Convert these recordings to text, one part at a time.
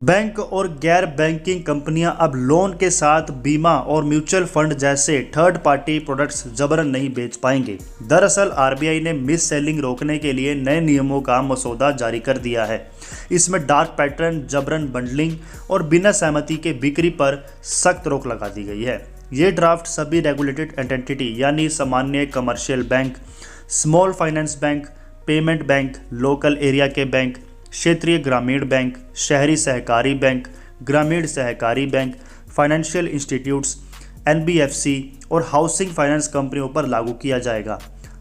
Bank और गैर banking कंपनियां अब लोन के साथ बीमा और म्यूचुअल फंड जैसे थर्ड पार्टी प्रोडक्ट्स जबरन नहीं बेच पाएंगे। दरअसल आरबीआई ने मिस सेलिंग रोकने के लिए नए नियमों का मसौदा जारी कर दिया है। इसमें डार्क पैटर्न, जबरन बंडलिंग और बिना सहमति के बिक्री पर सख्त रोक लगा दी गई है। ये ड्राफ्ट सभी रेगुलेटेड एंटिटी यानी सामान्य commercial bank, small finance bank, payment bank, local area के बैंक, क्षेत्रीय ग्रामीण बैंक, शहरी सहकारी बैंक, ग्रामीण सहकारी बैंक, फाइनेंशियल इंस्टीट्यूट्स, एनबीएफसी और हाउसिंग फाइनेंस कंपनियों पर लागू किया जाएगा।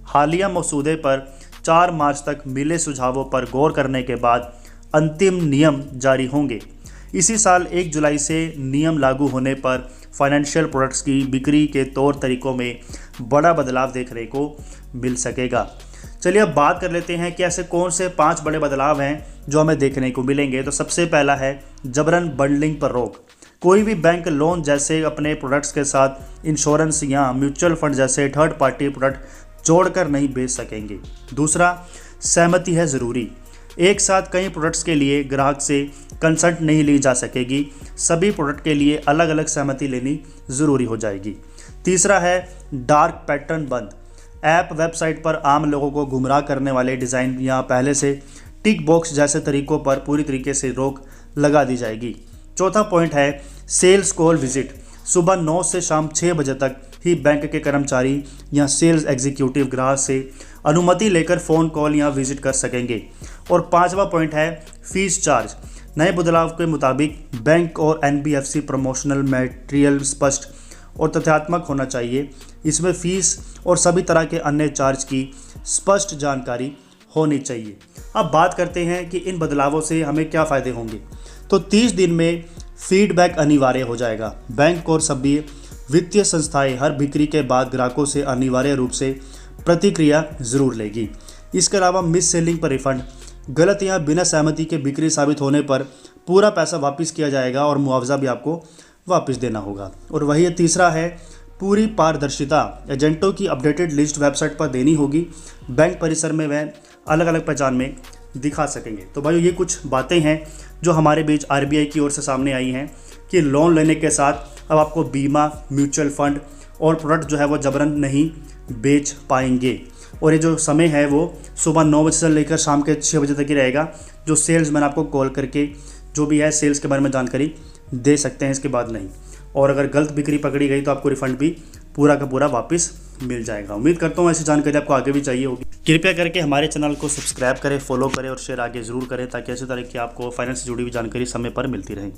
हालिया मसौदे पर 4 मार्च तक मिले सुझावों पर गौर करने के बाद अंतिम नियम जारी होंगे। इसी साल 1 जुलाई से नियम लागू होने पर फाइनेंशियल प्रोडक्ट्स की बिक्री के तौर तरीकों में बड़ा बदलाव देखने को मिल सकेगा। चलिए अब बात कर लेते हैं कि ऐसे कौन से 5 बड़े बदलाव हैं जो हमें देखने को मिलेंगे। तो सबसे पहला है जबरन बंडलिंग पर रोक। कोई भी बैंक लोन जैसे अपने प्रोडक्ट्स के साथ इंश्योरेंस या म्यूचुअल फंड जैसे थर्ड पार्टी प्रोडक्ट जोड़कर नहीं बेच सकेंगे। दूसरा, सहमति है ज़रूरी। एक साथ कई प्रोडक्ट्स के लिए ग्राहक से कंसल्ट नहीं ली जा सकेगी। सभी प्रोडक्ट के लिए अलग अलग सहमति लेनी ज़रूरी हो जाएगी। तीसरा है डार्क पैटर्न बंद। ऐप वेबसाइट पर आम लोगों को गुमराह करने वाले डिज़ाइन या पहले से टिक बॉक्स जैसे तरीकों पर पूरी तरीके से रोक लगा दी जाएगी। चौथा पॉइंट है सेल्स कॉल विजिट। सुबह 9 से शाम 6 बजे तक ही बैंक के कर्मचारी या सेल्स एग्जीक्यूटिव ग्राहक से अनुमति लेकर फ़ोन कॉल या विजिट कर सकेंगे। और 5वां पॉइंट है फीस चार्ज। नए बदलाव के मुताबिक बैंक और एनबीएफसी प्रमोशनल मटेरियल स्पष्ट और तथ्यात्मक होना चाहिए। इसमें फ़ीस और सभी तरह के अन्य चार्ज की स्पष्ट जानकारी होनी चाहिए। अब बात करते हैं कि इन बदलावों से हमें क्या फ़ायदे होंगे। तो 30 दिन में फीडबैक अनिवार्य हो जाएगा। बैंक और सभी वित्तीय संस्थाएं हर बिक्री के बाद ग्राहकों से अनिवार्य रूप से प्रतिक्रिया ज़रूर लेगी। इसके अलावा मिस सेलिंग पर रिफंड, गलत या बिना सहमति के बिक्री साबित होने पर पूरा पैसा वापस किया जाएगा और मुआवजा भी आपको वापस देना होगा। और वही तीसरा है पूरी पारदर्शिता। एजेंटों की अपडेटेड लिस्ट वेबसाइट पर देनी होगी। बैंक परिसर में वह अलग अलग पहचान में दिखा सकेंगे। तो भाई ये कुछ बातें हैं जो हमारे बीच आरबीआई की ओर से सामने आई हैं कि लोन लेने के साथ अब आपको बीमा, म्यूचुअल फंड और प्रोडक्ट जो है वो जबरन नहीं बेच पाएंगे। और ये जो समय है वो सुबह 9 बजे से लेकर शाम के 6 बजे तक ही रहेगा। जो सेल्समैन आपको कॉल करके जो भी है सेल्स के बारे में जानकारी दे सकते हैं, इसके बाद नहीं। और अगर गलत बिक्री पकड़ी गई तो आपको रिफंड भी पूरा का पूरा वापस मिल जाएगा। उम्मीद करता हूँ ऐसी जानकारी आपको आगे भी चाहिए होगी। कृपया करके हमारे चैनल को सब्सक्राइब करें, फॉलो करें और शेयर आगे ज़रूर करें ताकि ऐसे तरह की आपको फाइनेंस से जुड़ी हुई जानकारी समय पर मिलती रहे।